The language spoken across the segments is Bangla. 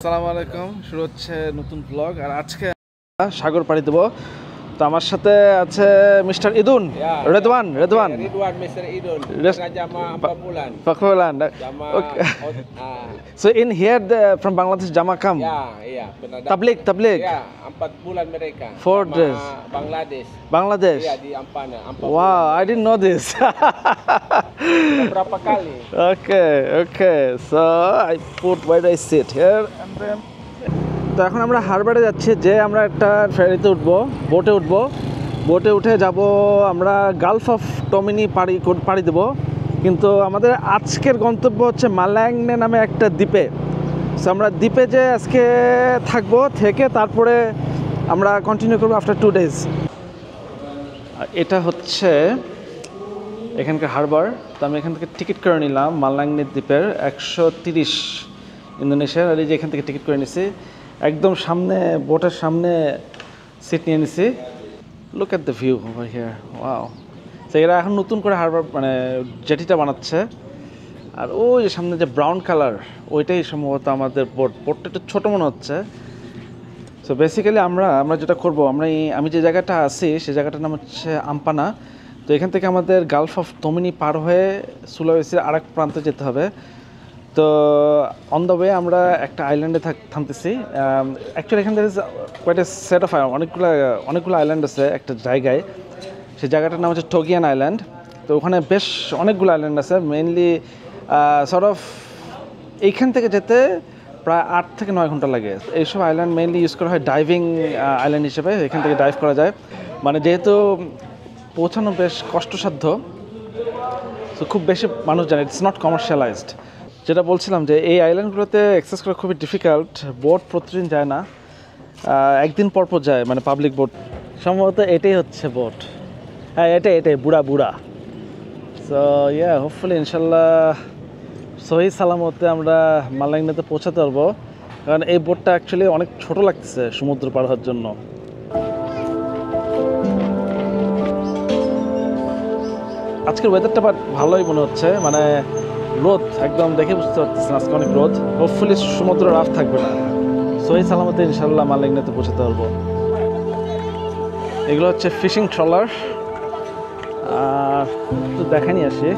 আসসালামু আলাইকুম, শুরু হচ্ছে নতুন ব্লগ। আর আজকে সাগর পাড়ি দেবো। তো আমার সাথে আছে mister Idun, Redwan Mr. Idul. Jama 4 bulan. Pakhulan. Jama Okay. So in here from Bangladesh Jama come. iya, benar. Tabligh. Ya, 4 bulan mereka. 4 Jama days. Bangladesh. Iya, di Ampana. Wow, I didn't know this. Berapa kali? Okay. So I put where I sit here and then. তো এখন আমরা হারবারে যাচ্ছি, যে আমরা একটা ফেরিতে উঠবো, বোটে উঠে যাব আমরা গালফ অফ টমিনি পাড়ি দেবো। কিন্তু আমাদের আজকের গন্তব্য হচ্ছে মালাংনে নামে একটা দ্বীপে। সো আমরা দ্বীপে যে আজকে থাকবো, থেকে তারপরে আমরা কন্টিনিউ করবো আফটার 2 days। এটা হচ্ছে এখানকার হারবার। তো আমি এখান থেকে টিকিট করে নিলাম মালাংনে দ্বীপের 130 ইন্দোনেশিয়ার। আর এই যে এখান থেকে টিকিট করে নিছি, একদম সামনে, বোটের সামনে সিট নিয়ে নিছি। Look at the view over here, wow. তো এরা এখন নতুন করে হারবার মানে জেটিটা বানাচ্ছে। আর ওই যে সামনে যে ব্রাউন কালার, ওইটাই সম্ভবত আমাদের বোটটা একটু ছোটো মনে হচ্ছে। সো বেসিক্যালি আমরা যেটা করবো, আমি যে জায়গাটা আছি সেই জায়গাটার নাম হচ্ছে আম্পানা। তো এখান থেকে আমাদের গালফ অফ টমিনি পার হয়ে সুলাওয়েসির আরেক প্রান্তে যেতে হবে। তো অন দ্য ওয়ে আমরা একটা আইল্যান্ডে থামতেছি। অ্যাকচুয়ালি এখান থেকে কোয়াইট এ সেট অফ অনেকগুলো আইল্যান্ড আছে একটা জায়গায়। সেই জায়গাটার নাম হচ্ছে টোগিয়ান আইল্যান্ড। তো ওখানে বেশ অনেকগুলো আইল্যান্ড আছে, মেইনলি সর্ট অফ এইখান থেকে যেতে প্রায় 8 থেকে 9 ঘন্টা লাগে। এইসব আইল্যান্ড মেইনলি ইউজ করা হয় ডাইভিং আইল্যান্ড হিসেবে। এখান থেকে ডাইভ করা যায়, মানে যেহেতু পৌঁছানো বেশ কষ্টসাধ্য, তো খুব বেশি মানুষ জানে, ইটস নট কমার্শিয়ালাইজড। যেটা বলছিলাম যে এই আইল্যান্ডগুলোতে অ্যাক্সেস করা খুবই ডিফিকাল্ট। বোট প্রতিদিন যায় না, একদিন পর যায়, মানে পাবলিক বোট। সম্ভবত এটাই হচ্ছে বোট, হ্যাঁ এটাই বুড়া। সো ইয়া, হোপফুলি ইনশাল্লাহ সহি সালামতে আমরা মালাংনেতে পৌঁছাতে পারবো। কারণ এই বোটটা অ্যাকচুয়ালি অনেক ছোট লাগতেছে সমুদ্র পার হওয়ার জন্য। আজকের ওয়েদারটা বাট ভালোই মনে হচ্ছে, মানে রোদ একদম দেখে বুঝতে পারতেছেন আজকে অনেক রোদ। হোপফুলি সমুদ্র রাফ থাকবে না। সহি সালামতে ইনশাল্লাহ মালাংনেতে পৌঁছাতে পারবো। এগুলো হচ্ছে ফিশিং ট্রলার। আর একটু দেখে নিয়ে আসি,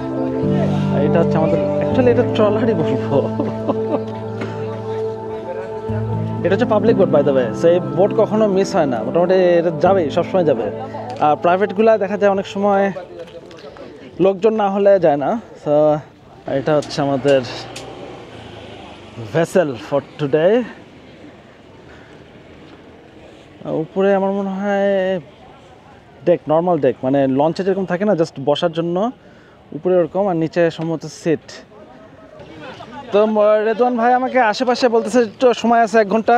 এটা হচ্ছে আমাদের, অ্যাকচুয়ালি এটা ট্রলারই বলবো। এটা হচ্ছে public boat by the way. So এই বোট কখনো মিস হয় না, মোটামুটি এটা যাবেই, সবসময় যাবে। আর প্রাইভেটগুলো দেখা যায় অনেক সময় লোকজন না হলে যায় না। সো এটা হচ্ছে আমাদের ভেসেল ফর টুডে। উপরে আমার মনে হয় ডেক, নর্মাল ডেক, মানে লঞ্চে যেরকম থাকে না জাস্ট বসার জন্য, উপরে ওরকম, আর নিচে সম্ভবত সিট। তো রেদওয়ান ভাই আমাকে আশেপাশে বলতেছে একটু সময় আছে 1 ঘন্টা,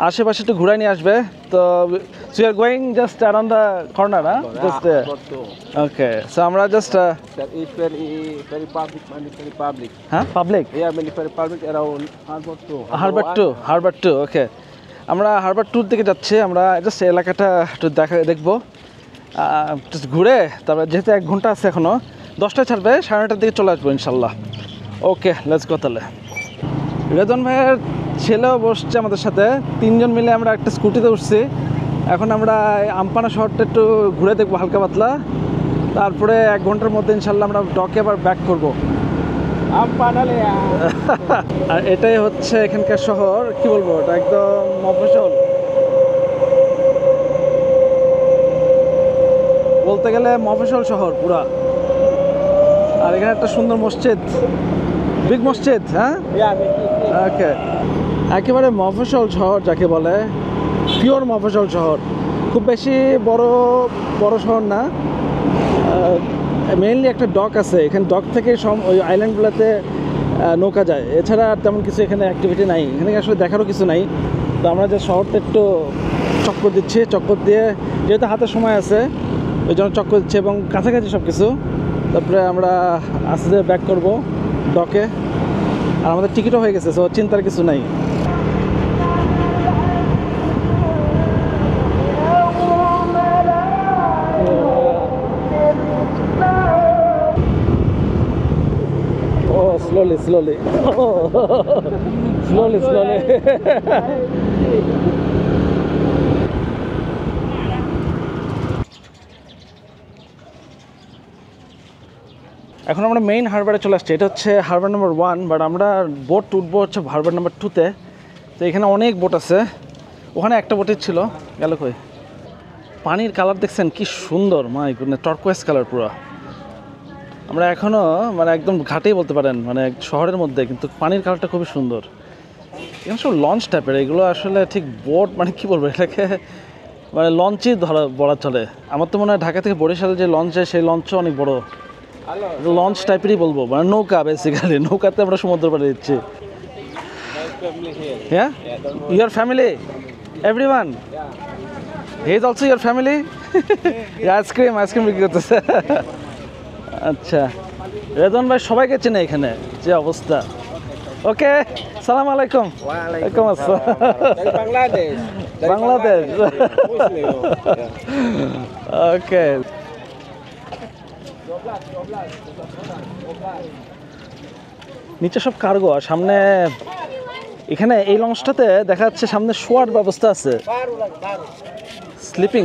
আশেপাশে একটু ঘুরাই নিয়ে আসবে। তো so you are going just around the corner, just okay. So আমরা just That is very public. হ্যাঁ public, Yeah, very public around harbour to okay. আমরা হারবার ট্যুর দিকে যাচ্ছি। আমরা জাস্ট এলাকাটা একটু দেখবো, জাস্ট ঘুরে তারপরে, যেহেতু 1 ঘন্টা আছে এখনও, 10টায় ছাড়বে, 9:30 দিকে চলে আসবো ইনশাল্লাহ। ওকে, লেটস গো তাহলে। রেদওয়ান ভাইয়ের ছেলেও বসছে আমাদের সাথে, 3 জন মিলে আমরা একটা স্কুটিতে উঠছি। এখন আমরা আম্পানা শহরটা একটু ঘুরে দেখবো হালকা পাতলা, তারপরে 1 ঘন্টার মধ্যে ইনশাল্লাহ আমরা ডকে আবার ব্যাক করবো। Ampana ya. আর এটাই হচ্ছে এখানকার শহর, কি বলবো, এটা একদম মফস্বল বলতে গেলে, মফস্বল শহর পুরা। আর এখানে একটা সুন্দর মসজিদ, বিগ মসজিদ, হ্যাঁ ওকে। একেবারে মফস্বল শহর যাকে বলে, পিওর মফস্বল শহর। খুব বেশি বড় শহর না, মেইনলি একটা ডক আছে, এখানে ডক থেকে সব ওই আইল্যান্ডগুলোতে নৌকা যায়। এছাড়া আর তেমন কিছু এখানে অ্যাক্টিভিটি নাই, এখানে আসলে দেখারও কিছু নাই। তো আমরা যে শহরটা একটু চক্কর দিচ্ছি, চক্কর দিয়ে, যেহেতু হাতে সময় আছে ওই জন্য চক্কর দিচ্ছি, এবং কাছাকাছি সব কিছু। তারপরে আমরা আস্তে ব্যাক করব ডকে। আর আমাদের টিকিটও হয়ে গেছে, সো চিন্তার কিছু নাই। slowly Slowly, slowly. এখন আমরা মেইন হারবারে চলে আসছি। এটা হচ্ছে হারবার নাম্বার 1, বাট আমরা বোট উঠবো হচ্ছে হারবার নাম্বার 2-তে। তো এখানে অনেক বোট আছে, ওখানে একটা বোটই ছিল, গেল কই। পানির কালার দেখছেন কি সুন্দর, মাই গুডনেস, টারকোয়েজ কালার পুরো। আমরা এখনও মানে একদম ঘাটেই বলতে পারেন, মানে শহরের মধ্যে, কিন্তু পানির কালারটা খুবই সুন্দর। এখানে সব লঞ্চ টাইপের, এগুলো আসলে ঠিক বোট মানে কি বলবো, এটাকে মানে লঞ্চই বলা চলে। আমার তো মনে হয় ঢাকা থেকে বরিশালে যে লঞ্চ যায় সেই লঞ্চও অনেক বড়, লঞ্চ টাইপেরই বলবো, মানে নৌকা বেসিক্যালি। নৌকাতে আমরা সমুদ্র পাড়ে দিচ্ছি। হ্যাঁ, your family, everyone, he is also your family. Ice cream বিক্রি করতেছে। আচ্ছা, রেজন ভাই সবাইকে চেনে এখানে, যে অবস্থা। ওকে, সালাম আলাইকুম। ওয়ালাইকুম আসসালাম। বাংলাদেশ। বাংলাদেশ। ওকে। নিচে সব কার্গো, আর সামনে এখানে এই লঞ্চটাতে দেখা যাচ্ছে সামনে শোয়ার ব্যবস্থা আছে, স্লিপিং।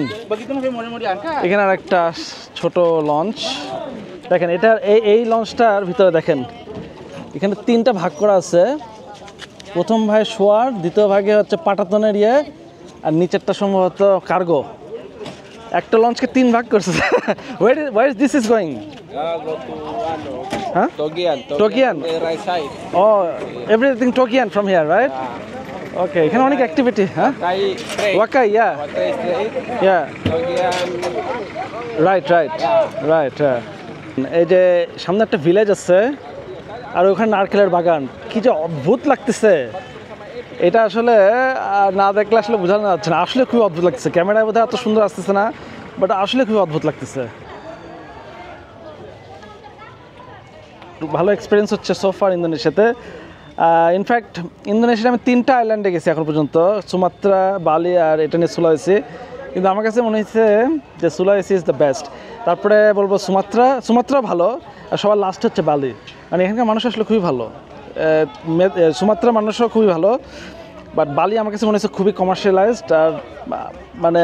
এখানে আর একটা ছোট লঞ্চ দেখেন, এটা এই লঞ্চটার ভিতরে দেখেন এখানে 3টা ভাগ করা আছে। প্রথম ভাগে শোয়ার, দ্বিতীয় ভাগে হচ্ছে পাটাতনের ইয়ে, আর নিচেরটা সম্ভবত কার্গো। একটা লঞ্চকে 3 ভাগ করছে। where is this is going? Huh? Togian. The right side. Oh, everything Togian from here, right? Okay, এখানে অনেক অ্যাক্টিভিটি। হ্যাঁ, Wakai straight. ওয়াকাই, yeah, Wakai straight. yeah, Togian. Right. এই যে সামনে একটা ভিলেজ আছে, আর ওখানে নারকেলের বাগান, কি যে অদ্ভুত লাগতেছে। এটা আসলে না দেখলে আসলে বোঝানো যাচ্ছে না, আসলে খুবই অদ্ভুত লাগতেছে। ক্যামেরায় বোধহয় এত সুন্দর আসতেছে না, বাট আসলে খুবই অদ্ভুত লাগতেছে। ভালো এক্সপিরিয়েন্স হচ্ছে সোফার ইন্দোনেশিয়াতে। ইনফ্যাক্ট ইন্দোনেশিয়ায় আমি 3টা আইল্যান্ডে গেছি এখন পর্যন্ত, সুমাত্রা, বালি আর এটা নিয়ে সুলাওয়েসি। কিন্তু আমার কাছে মনে হয়েছে যে সুলাওয়েসি ইজ দ্য বেস্ট। তারপরে বলবো সুমাত্রা ভালো, আর সবার লাস্ট হচ্ছে বালি। মানে এখানকার মানুষ আসলে খুবই ভালো, সুমাত্রা মানুষও খুবই ভালো, বাট বালি আমার কাছে মনে হচ্ছে খুবই কমার্শিয়ালাইজড, আর মানে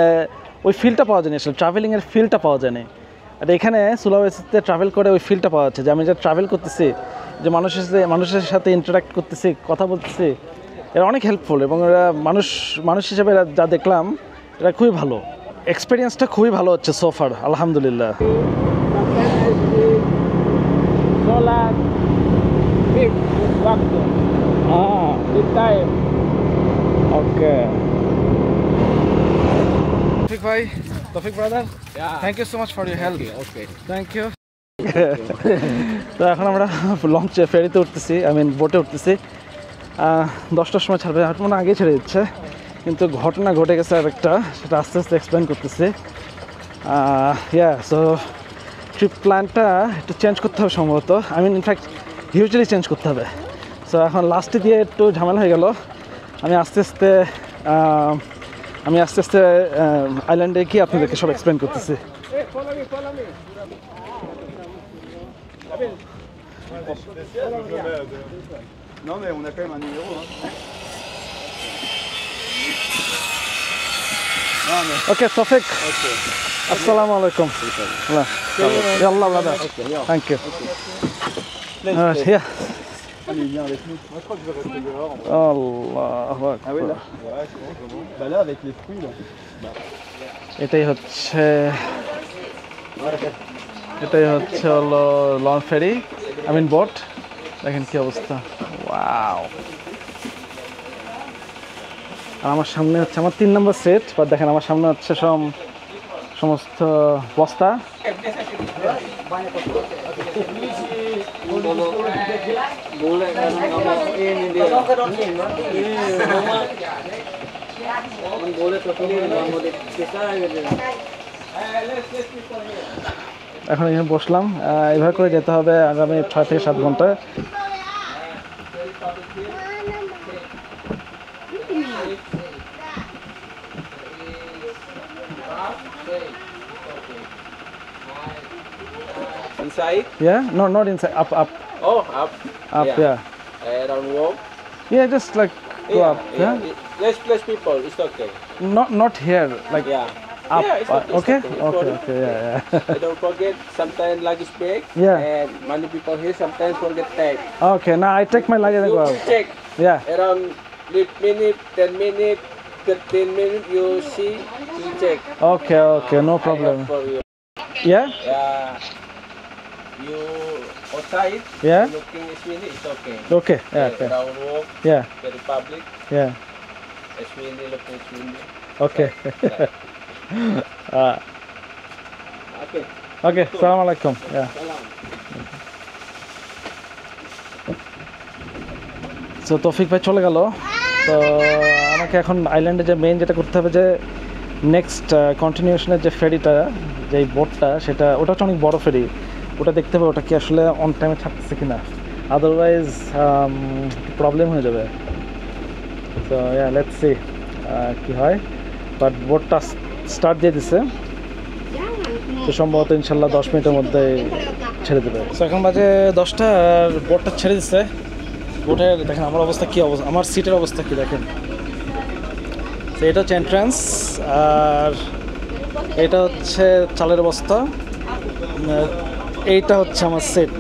ওই ফিলটা পাওয়া যায়নি, আসলে ট্রাভেলিংয়ের ফিলটা পাওয়া যায়নি। আর এখানে সুলাওয়েসিতে ট্রাভেল করে ওই ফিলটা পাওয়া যাচ্ছে, যে আমি যা ট্রাভেল করতেছি, যে মানুষের সাথে ইন্টারাক্ট করতেছি, কথা বলতেছি, এরা অনেক হেল্পফুল। এবং এরা মানুষ হিসেবে এরা যা দেখলাম, এটা খুবই ভালো, এক্সপিরিয়েন্সটা খুবই ভালো হচ্ছে সোফার, আলহামদুলিল্লাহ। Sholat. Big waktu. Big time. ওকে, তৌফিক ভাই, Taufiq brother, Yeah. Thank you so much for your help. Okay. Thank you. তো এখন আমরা লঞ্চে, ফেরিতে উঠতেছি, বোটে উঠতেছি। 10টার সময় ছাড়বে, মনে আগেই ছেড়ে দিচ্ছে, কিন্তু ঘটনা ঘটে গেছে আর একটা, সেটা আস্তে আস্তে এক্সপ্লেন করতেছি। সো ট্রিপ প্ল্যানটা একটু চেঞ্জ করতে হবে সম্ভবত, ইনফ্যাক্ট হিউজলি চেঞ্জ করতে হবে। সো এখন লাস্টে দিয়ে একটু ঝামেলা হয়ে গেল। আমি আস্তে আস্তে আইল্যান্ডে গিয়ে আপনাদেরকে সব এক্সপ্লেন করতেছি। Hey, follow me. Non mais on a quand même un numéro. ওকে তৌফিক, আসসালামু আলাইকুম। ইয়াল্লাহ brother, thank you. Allez, viens avec nous. Moi je crois que je vais rester dehors. আল্লাহু Ah oui là. আকবার। Ouais, c'est bon, c'est bon. Bah là avec les fruits là. এটাই হচ্ছে হলো লঞ্চ ফেরি, বোট। দেখেন কি অবস্থা, ওয়াও। আর আমার সামনে হচ্ছে আমার 3 নম্বর সেট, বা দেখেন আমার সামনে হচ্ছে সমস্ত বস্তা। এখন এখানে বসলাম, এইভাবে করে যেতে হবে আগামী 6 থেকে 7 ঘন্টা। Inside. Yeah, no, not inside, up. Oh, up. Yeah. Around walk. Yeah, just like go up. Yeah. Less plus people, it's okay. Not here. Like Yeah. up. Yeah, it's okay. Okay. It's Okay. okay. Okay. Yeah. And don't forget, sometimes luggage bag. Yeah. And many people here sometimes forget tag. Yeah. Okay. Now I take my luggage and You go can out. check Yeah. around 8 minutes, 10 minutes, 15 minutes. You see, you check. Okay. Okay. No I problem. have for you. Yeah. Yeah. You outside. Yeah. Looking Sweeney, it's okay. Okay. Yeah. Okay. Around walk, Yeah. the Republic, Yeah. Sweeney, looking Sweeney. Okay. Okay. Okay. Salam alaikum. Yeah. Salam. So তৌফিক ভাই চলে গেল। তো আমাকে এখন আইল্যান্ডে যে মেইন যেটা করতে হবে যে নেক্সট কন্টিনিউশনের যে ফেরিটা যেই বোটটা সেটা ওটা হচ্ছে অনেক বড় ফেরি, ওটা দেখতে হবে ওটা কি আসলে অন টাইমে থাকতেছে কি না, আদারওয়াইজ প্রবলেম হয়ে যাবে। তো লেটস সি কী হয়, বাট বোটটা স্টার্ট দিয়ে দিছে, তো সম্ভবত ইনশাল্লাহ 10 মিনিটের মধ্যে ছেড়ে দেবে। তো এখন বাজে 10টা আর বোটটা ছেড়ে দিচ্ছে। বোটের দেখেন আমার অবস্থা কী অবস্থা, আমার সিটের অবস্থা কী দেখেন। তো এটা হচ্ছে এন্ট্রান্স আর এটা হচ্ছে চালের বস্তা, এইটা হচ্ছে আমার সিট।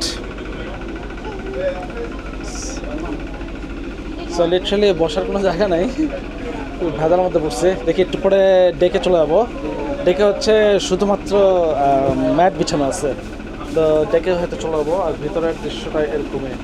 সো লিটারালি বসার কোনো জায়গা নাই, খুব ভেজার মধ্যে বসছে। দেখি একটু পরে ডেকে চলে যাবো। ডেকে হচ্ছে শুধুমাত্র ম্যাট বিছানো আছে, তো ডেকে হয়তো চলে যাবো। আর ভিতরের দৃশ্যটা এরকমই।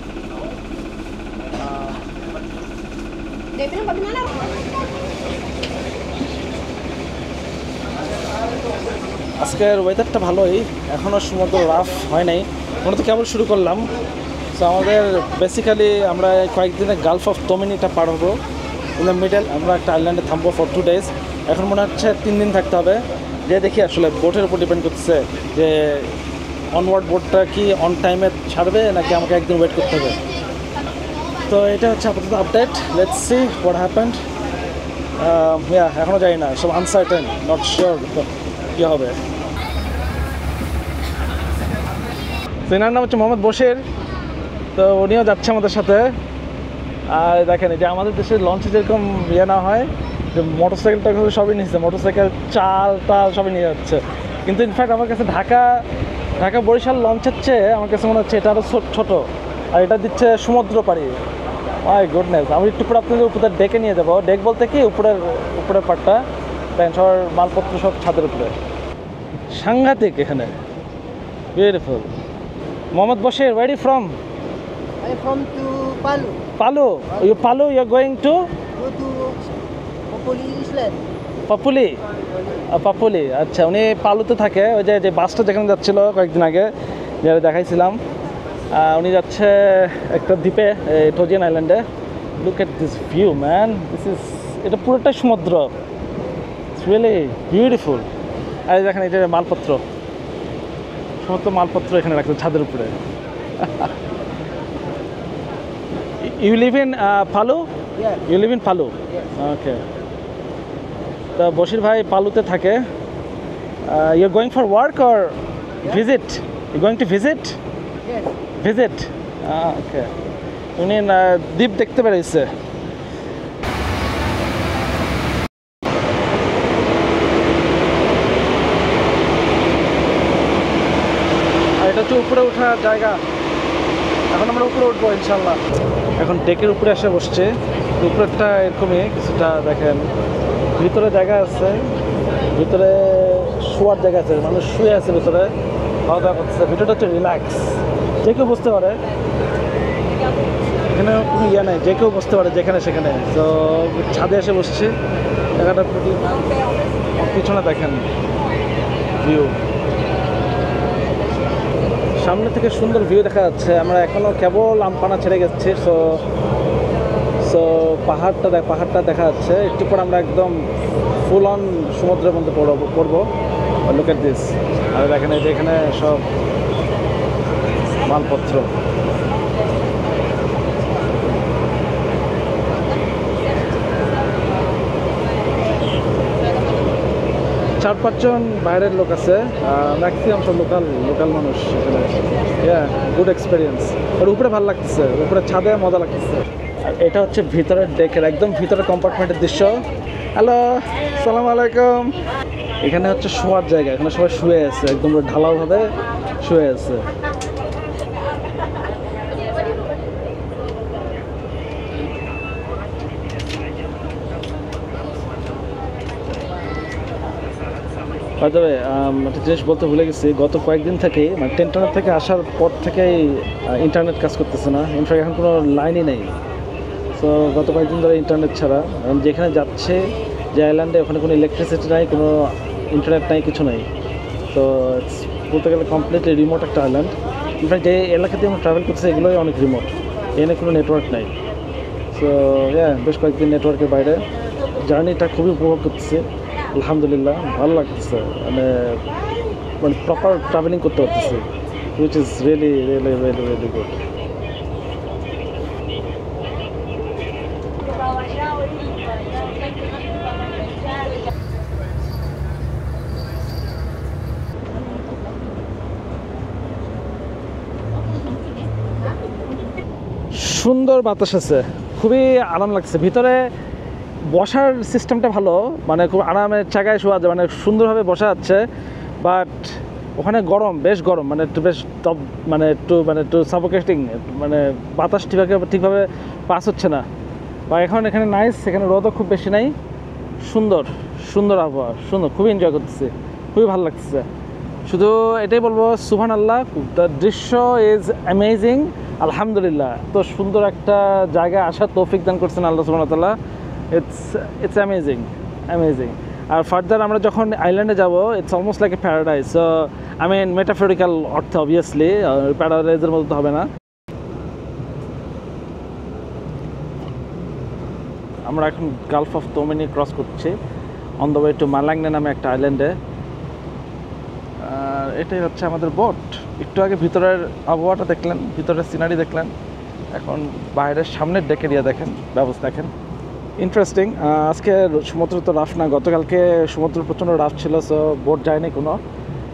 আজকের ওয়েদারটা ভালোই, এখনও সমুদ্র রাফ হয় নাই, মনে তো কেবল শুরু করলাম। তো আমাদের বেসিক্যালি আমরা কয়েকদিনে গালফ অফ তোমিনিটা পার হবো, ইন দ্য মিডল আমরা একটা আইল্যান্ডে থামবো ফর 2 days। এখন মনে হচ্ছে 3 দিন থাকতে হবে, যে দেখি আসলে বোটের উপর ডিপেন্ড করতেছে যে অনওয়ার্ড বোটটা কি অন টাইমে ছাড়বে নাকি আমাকে একদিন ওয়েট করতে হবে। তো এটা হচ্ছে আপাতত update, let's see what happened. এখনও জানি না, সব আনসার্টেন, নট শিওর কী হবে। এনার নাম হচ্ছে মোহাম্মদ বশির, তো উনিও যাচ্ছে আমাদের সাথে। আর দেখেন যে আমাদের দেশের লঞ্চে যেরকম না হয় যে মোটরসাইকেলটা সবই নিচ্ছে, মোটরসাইকেল চাল টাল সবই নিয়ে যাচ্ছে, কিন্তু ইনফ্যাক্ট আমার কাছে ঢাকা বরিশাল লঞ্চের চেয়ে আমার কাছে মনে হচ্ছে এটা আরও ছোটো, আর এটা দিচ্ছে সমুদ্র পাড়ি। মাই গুডনেস, আমি একটু পরে আপনাদের উপরে ডেকে নিয়ে যাবো। ডেক বলতে কি উপরের পাটটা, দেখেন সবার মালপত্র সব ছাদের উপরে, সাংঘাতিক এখানে, beautiful. Mohammad Bashir, where are you from? I'm from to Palu. Palu. You're going to Go to Popoli Island. Papuli? Papuli, আচ্ছা। উনি পালুতে থাকে, ওই যে বাসটা যেখানে যাচ্ছিলো কয়েকদিন আগে যেটা দেখাইছিলাম, উনি যাচ্ছে একটা দ্বীপে, টোজিয়ান আইল্যান্ডে। Look at this view man, এটা পুরোটাই সমুদ্র, ইটস রিয়েলি বিউটিফুল। আর দেখেন এই যে মালপত্র, সমস্ত মালপত্র এখানে রাখছে ছাদের উপরে। You live in Palu? Yeah. You live in Palu? Yes. Okay. তো বশির ভাই পালুতে থাকে। You're going for work or visit? You're going to visit? Yes. Visit? Okay. উনি দ্বীপ দেখতে পেরেছে। আর এটা হচ্ছে উপরে ওঠার জায়গা, এখন আমরা উপরে উঠবো ইনশাল্লাহ। এখন ডেকের উপরে এসে বসছে, উপরেরটা এরকমই কিছুটা দেখেন, ভিতরে জায়গা আছে, ভিতরে শোয়ার জায়গা আছে, মানুষ শুয়ে আছে ভিতরে, খাওয়া দাওয়া করতেছে। ভিতরটা হচ্ছে রিল্যাক্স, যে কেউ বসতে পারে, এখানে কোনো ইয়ে নেই, যে কেউ বসতে পারে যেখানে সেখানে। তো ছাদে এসে বসছি, জায়গাটা পিছনে দেখেন ভিউ, সামনে থেকে সুন্দর ভিউ দেখা যাচ্ছে। আমরা এখনও কেবল আমপানা ছেড়ে গেছি, সো পাহাড়টা দেখা যাচ্ছে। একটু পর আমরা একদম ফুল অন সমুদ্রের মধ্যে পড়বো। Look at this. আর দেখেন এই যে এখানে সব মালপত্র, চার পাঁচজন বাইরের লোক আছে, ম্যাক্সিমাম সব লোকাল মানুষ এখানে। Good experience. আর উপরে ভালো লাগতেছে, উপরে ছাদে মজা লাগতেছে। আর এটা হচ্ছে ভিতরের ডেকের একদম ভিতরের কম্পার্টমেন্টের দৃশ্য। হ্যালো, সালাম আলাইকুম। এখানে হচ্ছে শোয়ার জায়গা, এখানে সবাই শুয়ে আছে, একদম ঢালাওভাবে শুয়ে আছে। তবে একটা জিনিস বলতে ভুলে গেছি, গত কয়েকদিন থেকেই মানে টেন্টার থেকে আসার পর থেকেই ইন্টারনেট কাজ করতেছে না। ইনফ্যাক্ট এখন কোনো লাইনই নেই। সো গত কয়েকদিন ধরে ইন্টারনেট ছাড়া যেখানে যাচ্ছে, যে আইল্যান্ডে, ওখানে কোনো ইলেকট্রিসিটি নাই, কোনো ইন্টারনেট নাই, কিছু নাই। তো বলতে গেলে কমপ্লিটলি রিমোট একটা আইল্যান্ড। ইনফ্যাক্ট যে এলাকাতে আমরা ট্রাভেল করছি এগুলোই অনেক রিমোট, এখানে কোনো নেটওয়ার্ক নাই। সো বেশ কয়েকদিন নেটওয়ার্কের বাইরে জার্নিটা খুবই উপভোগ করতেছি। আলহামদুলিল্লাহ ভালো লাগতেছে, মানে মানে প্রপার ট্রাভেলিং করতে পারতেছি, which is really really really really good. সুন্দর বাতাস আছে, খুবই আরাম লাগছে। ভিতরে বসার সিস্টেমটা ভালো, মানে খুব আরামের জায়গায় শোয়া যায়, মানে সুন্দরভাবে বসা যাচ্ছে। বাট ওখানে গরম, বেশ গরম, মানে একটু বেশ একটু সাফোকেটিং, মানে বাতাস ঠিকভাবে পাস হচ্ছে না। বা এখন এখানে নাইস, এখানে রোদও খুব বেশি নাই, সুন্দর সুন্দর আবহাওয়া, সুন্দর, খুবই এনজয় করতেছি, খুবই ভালো লাগতেছে। শুধু এটাই বলবো সুবহানাল্লাহ, দ্য দৃশ্য ইজ অ্যামেজিং। আলহামদুলিল্লাহ, তো সুন্দর একটা জায়গায় আসার তৌফিক দান করছেন আল্লাহ সুবহানাহু ওয়া তাআলা। It's amazing amazing. আর ফার্দার আমরা যখন আইল্যান্ডে যাব, it's almost like a paradise. So I mean metaphorical অর্থে, অবভিয়াসলি প্যারাডাইজের মতো তো হবে না। আমরা এখন গালফ অফ তোমিনি ক্রস করছি, on the way to Malenge নামে একটা আইল্যান্ডে। আর এটাই হচ্ছে আমাদের বোট। একটু আগে ভিতরের আবহাওয়াটা দেখলেন, ভিতরের সিনারি দেখলেন, এখন বাইরের সামনের ডেকের দেখেন, ব্যবস্থা দেখেন, ইন্টারেস্টিং। আজকে সমুদ্র তো রাফ না, গতকালকে সমুদ্র প্রচণ্ড রাফ ছিল, সো বোট যায়নি কোনো।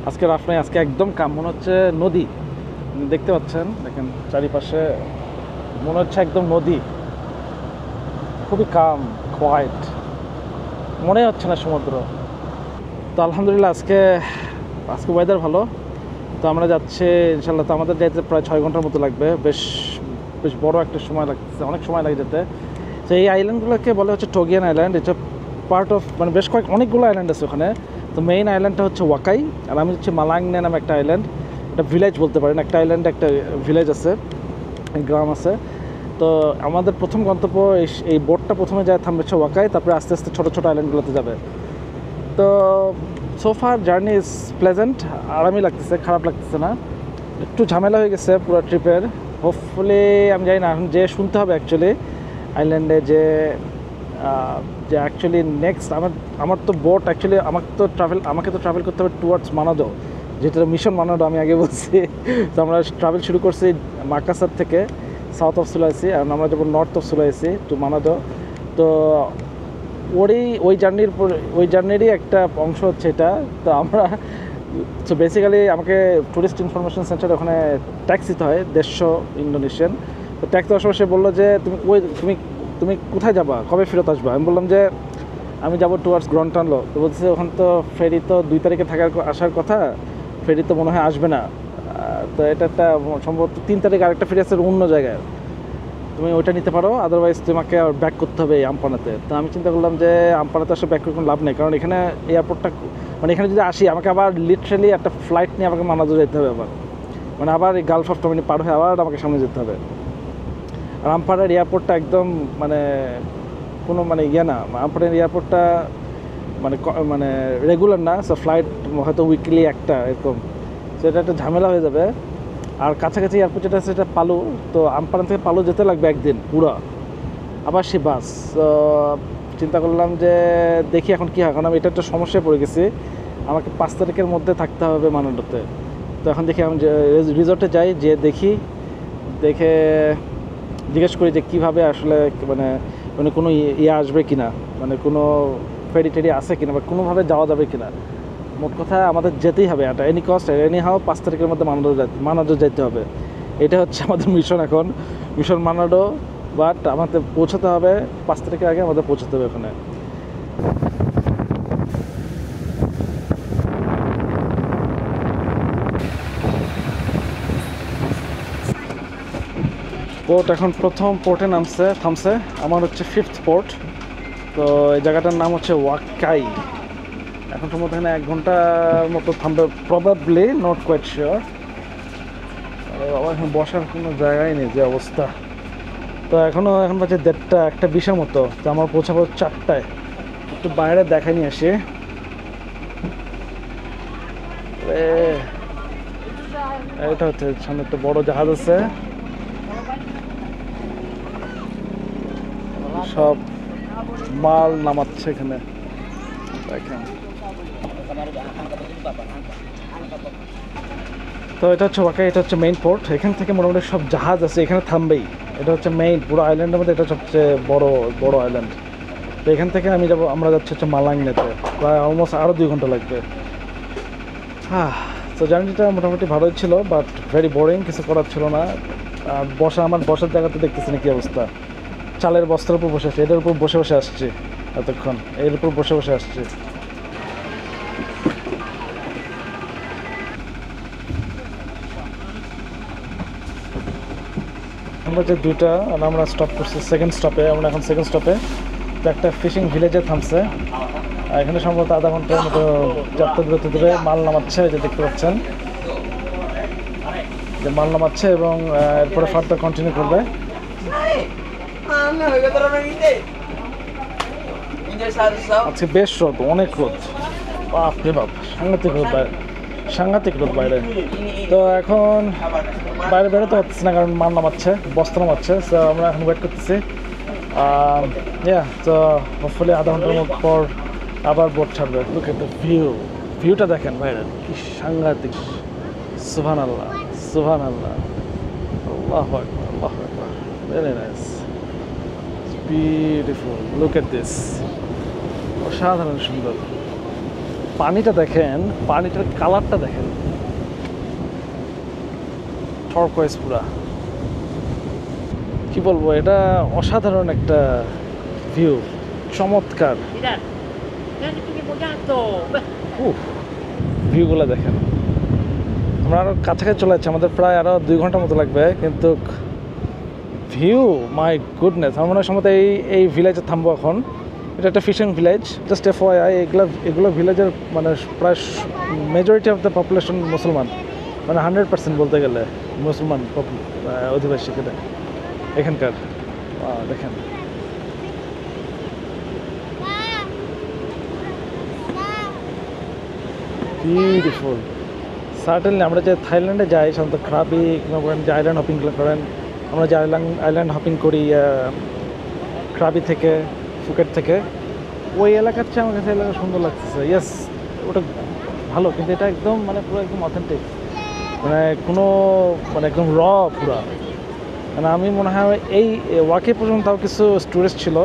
আজকে রাফ নাই, আজকে একদম কাম, মনে হচ্ছে নদী। দেখতে পাচ্ছেন, দেখেন চারিপাশে মনে হচ্ছে একদম নদী, খুবই কাম, কোয়াইট, মনে হচ্ছে না সমুদ্র। তো আলহামদুলিল্লাহ আজকে ওয়েদার ভালো। তো আমরা যাচ্ছি ইনশাল্লাহ। তো আমাদের যাইতে প্রায় 6 ঘন্টার মতো লাগবে, বেশ বড় একটা সময় লাগছে, অনেক সময় লাগে যেতে। তো এই আইল্যান্ডগুলোকে বলে হচ্ছে টোগিয়ান আইল্যান্ড। এটা পার্ট অফ, মানে বেশ অনেকগুলো আইল্যান্ড আছে ওখানে। তো মেইন আইল্যান্ডটা হচ্ছে ওয়াকাই, আর আমি হচ্ছে মালাংনে নামে একটা আইল্যান্ড। এটা ভিলেজ বলতে পারেন, একটা আইল্যান্ডে একটা ভিলেজ আছে, গ্রাম আছে। তো আমাদের প্রথম গন্তব্য, এই বোটটা প্রথমে যায় থামবে হচ্ছে ওয়াকাই, তারপরে আস্তে আস্তে ছোটো ছোটো আইল্যান্ডগুলোতে যাবে। তো সোফার জার্নি ইজ প্লেজেন্ট, আরামই লাগতেছে, খারাপ লাগতেছে না। একটু ঝামেলা হয়ে গেছে পুরো ট্রিপের। হোপফুলি আমি জানি না, এখন যে শুনতে হবে অ্যাকচুয়ালি আইল্যান্ডে যে অ্যাকচুয়ালি নেক্সট আমার তো বোট অ্যাকচুয়ালি আমাকে তো ট্রাভেল করতে হবে টুয়ার্ডস মানাদো, যেটা মিশন মানাদো আমি আগে বলছি। তো আমরা ট্রাভেল শুরু করছি মাকাসার থেকে, সাউথ অফ সুলাইসি, আর আমরা যাবো নর্থ অফ সুলাইসি টু মানাদো। তো ওই জার্নিরই একটা অংশ হচ্ছে এটা। তো আমরা সো বেসিক্যালি আমাকে ট্যুরিস্ট ইনফরমেশন সেন্টারে ওখানে ট্যাক্স দিতে হয় 150 ইন্দোনেশিয়ান। তো ট্যাক্স দেওয়ার সময় সে বললো যে তুমি কোথায় যাবা, কবে ফেরত আসবা। আমি বললাম যে আমি যাবো টুয়ার্ডস গ্রন্টানলো। তো বলছে ওখানে তো ফেরি তো 2 তারিখে আসার কথা, ফেরি তো মনে হয় আসবে না। তো এটা একটা সম্ভবত 3 তারিখে আরেকটা ফেরি আছে অন্য জায়গায়, তুমি ওইটা নিতে পারো, আদারওয়াইজ তোমাকে ব্যাক করতে হবে এই আমপানাতে। তো আমি চিন্তা করলাম যে আমপানাতে আসলে ব্যাক করে কোনো লাভ নেই, কারণ এখানে এয়ারপোর্টটা, মানে এখানে যদি আসি আমাকে আবার লিটারেলি একটা ফ্লাইট নিয়ে আমাকে মানাদো যেতে হবে আবার, মানে আবার এই গালফ অফ তোমিনি পার হয়ে আবার আমাকে সামনে যেতে হবে। আর আমপানের এয়ারপোর্টটা একদম মানে কোনো মানে না, আমপানের এয়ারপোর্টটা মানে রেগুলার না, সো ফ্লাইট হয়তো উইকলি একটা এরকম, সেটা একটা ঝামেলা হয়ে যাবে। আর কাছাকাছি এয়ারপোর্ট যেটা আছে সেটা পালু। তো আমপারান থেকে পালু যেতে লাগবে একদিন পুরো, আবার সে বাস। চিন্তা করলাম যে দেখি এখন কী হয়, কারণ আমি এটা একটা সমস্যায় পড়ে গেছি, আমাকে 5 তারিখের মধ্যে থাকতে হবে মানাডোতে। তো এখন দেখি আমি রিসর্টে যাই, যে দেখে জিজ্ঞেস করি যে কীভাবে আসলে মানে কোনো আসবে কিনা, মানে কোনো ফেরি টেরি আছে কিনা, বা কোনোভাবে যাওয়া যাবে কিনা। মোট কথা আমাদের যেতেই হবে, এটা এনি কস্ট এনি হাও 5 তারিখের মধ্যে মানাডো যাইতে হবে। এটা হচ্ছে আমাদের মিশন এখন, মিশন মানাডো। বাট আমাদের পৌঁছাতে হবে 5 তারিখের আগে, আমাদের পৌঁছাতে হবে ওখানে। পোর্ট এখন প্রথম পোর্টে থামছে। আমার হচ্ছে 5th পোর্ট। তো এই জায়গাটার নাম হচ্ছে ওয়াকাই। এখন সম্ভবত এখানে 1 ঘন্টার মতো থামবে, প্রবাবলি, নট কোয়াইট শিওর। বাবা, এখন বসার কোনো জায়গাই নেই, যে অবস্থা। তো এখন বাজে 1:30, 1:20 মতো। তো আমার পৌঁছাবো 4টায়। একটু বাইরে দেখাই নিয়ে আসি। এটা হচ্ছে সামনে একটা বড় জাহাজ আছে, সব মাল নামাচ্ছে এখানে দেখেন। তো এটা হচ্ছে ওয়াকাই, এটা হচ্ছে মেইন পোর্ট। এখান থেকে মোটামুটি সব জাহাজ আছে, এখানে থামবেই। এটা হচ্ছে মেইন, পুরো আইল্যান্ডের মধ্যে এটা সবচেয়ে বড় আইল্যান্ড। তো এখান থেকে আমরা যাচ্ছি হচ্ছে মালাংনেতে, প্রায় অলমোস্ট আরও 2 ঘন্টা লাগবে। তো জার্নিটা মোটামুটি ভালোই ছিল, বাট ভেরি বোরিং, কিছু করার ছিল না। আর আমার বসার জায়গাতে দেখতেছি না কি অবস্থা। চালের বস্তার উপর বসে আছে, এটার উপর বসে আসছি এতক্ষণ, এর উপর বসে আসছি। আমরা যে 2টা আমরা স্টপ করছি, সেকেন্ড স্টপে। আমরা এখন সেকেন্ড স্টপে একটা ফিশিং ভিলেজে থামছে। এখানে সম্ভবত আধা ঘন্টার মতো যাত্রা বিরতি দেবে। মাল নামাচ্ছে, যে দেখতে পাচ্ছেন যে মাল নামাচ্ছে, এবং এরপরে ফার্দার কন্টিনিউ করবে। আজকে বেশ রোদ, অনেক রোদ, বাপরে বাপ, সাংঘাতিক রোদ বাইরে। তো এখন বাইরে বেরোতে পারতেছি না, কারণ মাল নামাচ্ছে, বস্তা নামাচ্ছে। তো আমরা এখন ওয়েট করতেছি। তো হোপফুলি আধা ঘন্টার পর আবার বোট ছাড়বে। লুক এট দ্য ভিউটা দেখেন বাইরে, কি সাংঘাতিক। সুবহানাল্লাহ, সুবহানাল্লাহ, আল্লাহু আকবার, আল্লাহু আকবার, very nice, beautiful. Look at this, অসাধারণ সুন্দর। পানিটা দেখেন, পানিটার কালারটা দেখেন, টারকোয়েজ পুরা। কি বলবো, এটা অসাধারণ একটা ভিউ, চমৎকার। ভিউগুলো দেখেন। আমরা আরও কাছাকাছি চলে যাচ্ছি, আমাদের প্রায় আরও 2 ঘন্টার মতো লাগবে, কিন্তু ভিউ, মাই গুডনেস। আমার মনে হয় সম্ভবত এই ভিলেজে থামবো এখন। এটা একটা ফিশিং ভিলেজ, জাস্ট FYI। এগুলো ভিলেজের মানে প্রায় মেজরিটি অফ দ্য পপুলেশন মুসলমান, মানে 100% বলতে গেলে মুসলমান অধিবাসী এখানকার। দেখেন, বিউটিফুল। সার্টেনলি আমরা যে থাইল্যান্ডে যাই, সাধারণত ক্রাবি কিংবা যে আইল্যান্ড হপিংগুলো করেন, আমরা যে আইল্যান্ড হপিং করি ক্রাবি থেকে, ফুকেট থেকে, ওই এলাকার চেয়ে আমার কাছে এলাকা সুন্দর লাগতেছে। ইয়েস, ওটা ভালো, কিন্তু এটা একদম মানে পুরো একদম অথেন্টিক, মানে কোনো মানে একদম পুরা। মানে আমি মনে হয় এই ওয়াকাই পর্যন্ত তাও কিছু টুরিস্ট ছিল,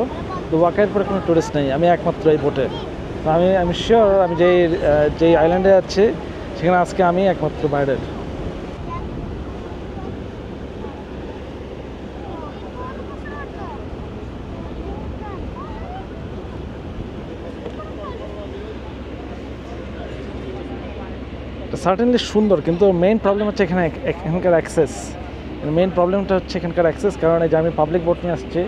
তো ওয়াকাইয়ের পরে কোনো টুরিস্ট নেই, আমি একমাত্র এই বোটে। তো আমি শিওর আমি যেই আইল্যান্ডে যাচ্ছি সেখানে আজকে আমি একমাত্র বাইরের। সার্টেনলি সুন্দর, কিন্তু মেইন প্রবলেম হচ্ছে এখানকার অ্যাক্সেস। মেইন প্রবলেমটা হচ্ছে এখানকার অ্যাক্সেস, কারণ এই যে আমি পাবলিক বোট নিয়ে আসছি,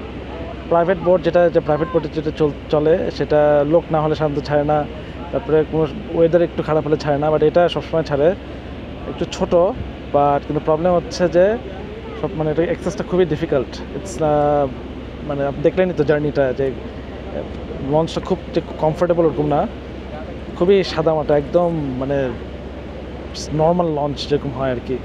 প্রাইভেট বোট প্রাইভেট বোটে যেটা চলে সেটা লোক না হলে সাধারণত ছাড়ে না, তারপরে কোনো ওয়েদার একটু খারাপ হলে ছাড়ে না, বাট এটা সবসময় ছাড়ে। একটু ছোট, বাট কিন্তু প্রবলেম হচ্ছে যে মানে এটা অ্যাক্সেসটা খুবই ডিফিকাল্ট। মানে আপনি দেখলেনই তো জার্নিটা, যে লঞ্চটা খুব কমফোর্টেবল ওরকম না, খুবই সাদামাটা, একদম মানে নর্মাল লঞ্চ যেরকম হয় আর কি।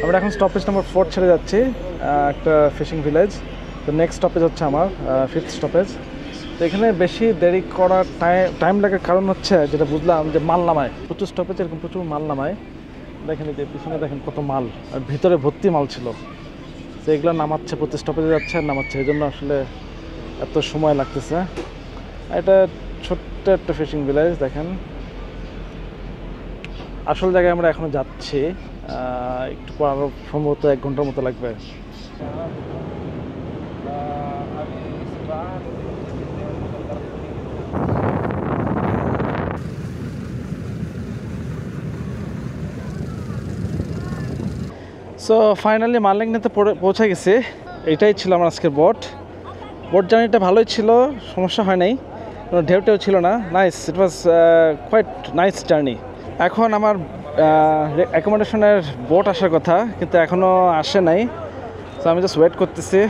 আমরা এখন স্টপেজ নাম্বার 4 ছেড়ে যাচ্ছি, একটা ফিশিং ভিলেজ। তো নেক্সট স্টপেজ হচ্ছে আমার 5th স্টপেজ। তো এখানে বেশি দেরি করার টাইম লাগার কারণ হচ্ছে, যেটা বুঝলাম, যে মাল নামায় প্রচুর স্টপেজ, এরকম প্রচুর মাল নামায়। দেখেন এই যে পিছনে দেখেন কত মাল, আর ভিতরে ভর্তি মাল ছিল। তো এগুলো নামাচ্ছে, প্রতি স্টপেজে যাচ্ছে আর নামাচ্ছে, এই জন্য আসলে এত সময় লাগতেছে। এটা ছোট্ট একটা ফিশিং ভিলেজ দেখেন। আসল জায়গায় আমরা এখনো যাচ্ছি। একটু পর আরও সম্ভবত 1 ঘন্টার মতো লাগবে। সো ফাইনালি মাললাংনেতে পৌঁছে গেছি। এটাই ছিল আমার আজকের বোট জার্নিটা ভালোই ছিল, সমস্যা হয় নাই, কোনো ঢেউ ছিল না। Nice, it was quite nice journey. এখন আমার অ্যাকোমোডেশনের বোট আসার কথা, কিন্তু এখনও আসে নাই। তো আমি জাস্ট ওয়েট করতেছি।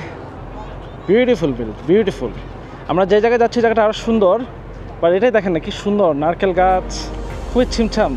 বিউটিফুল। আমরা যে জায়গায় যাচ্ছি জায়গাটা আরও সুন্দর, বাট এটাই দেখেন না কি সুন্দর, নারকেল গাছ, খুবই ছিমছাম।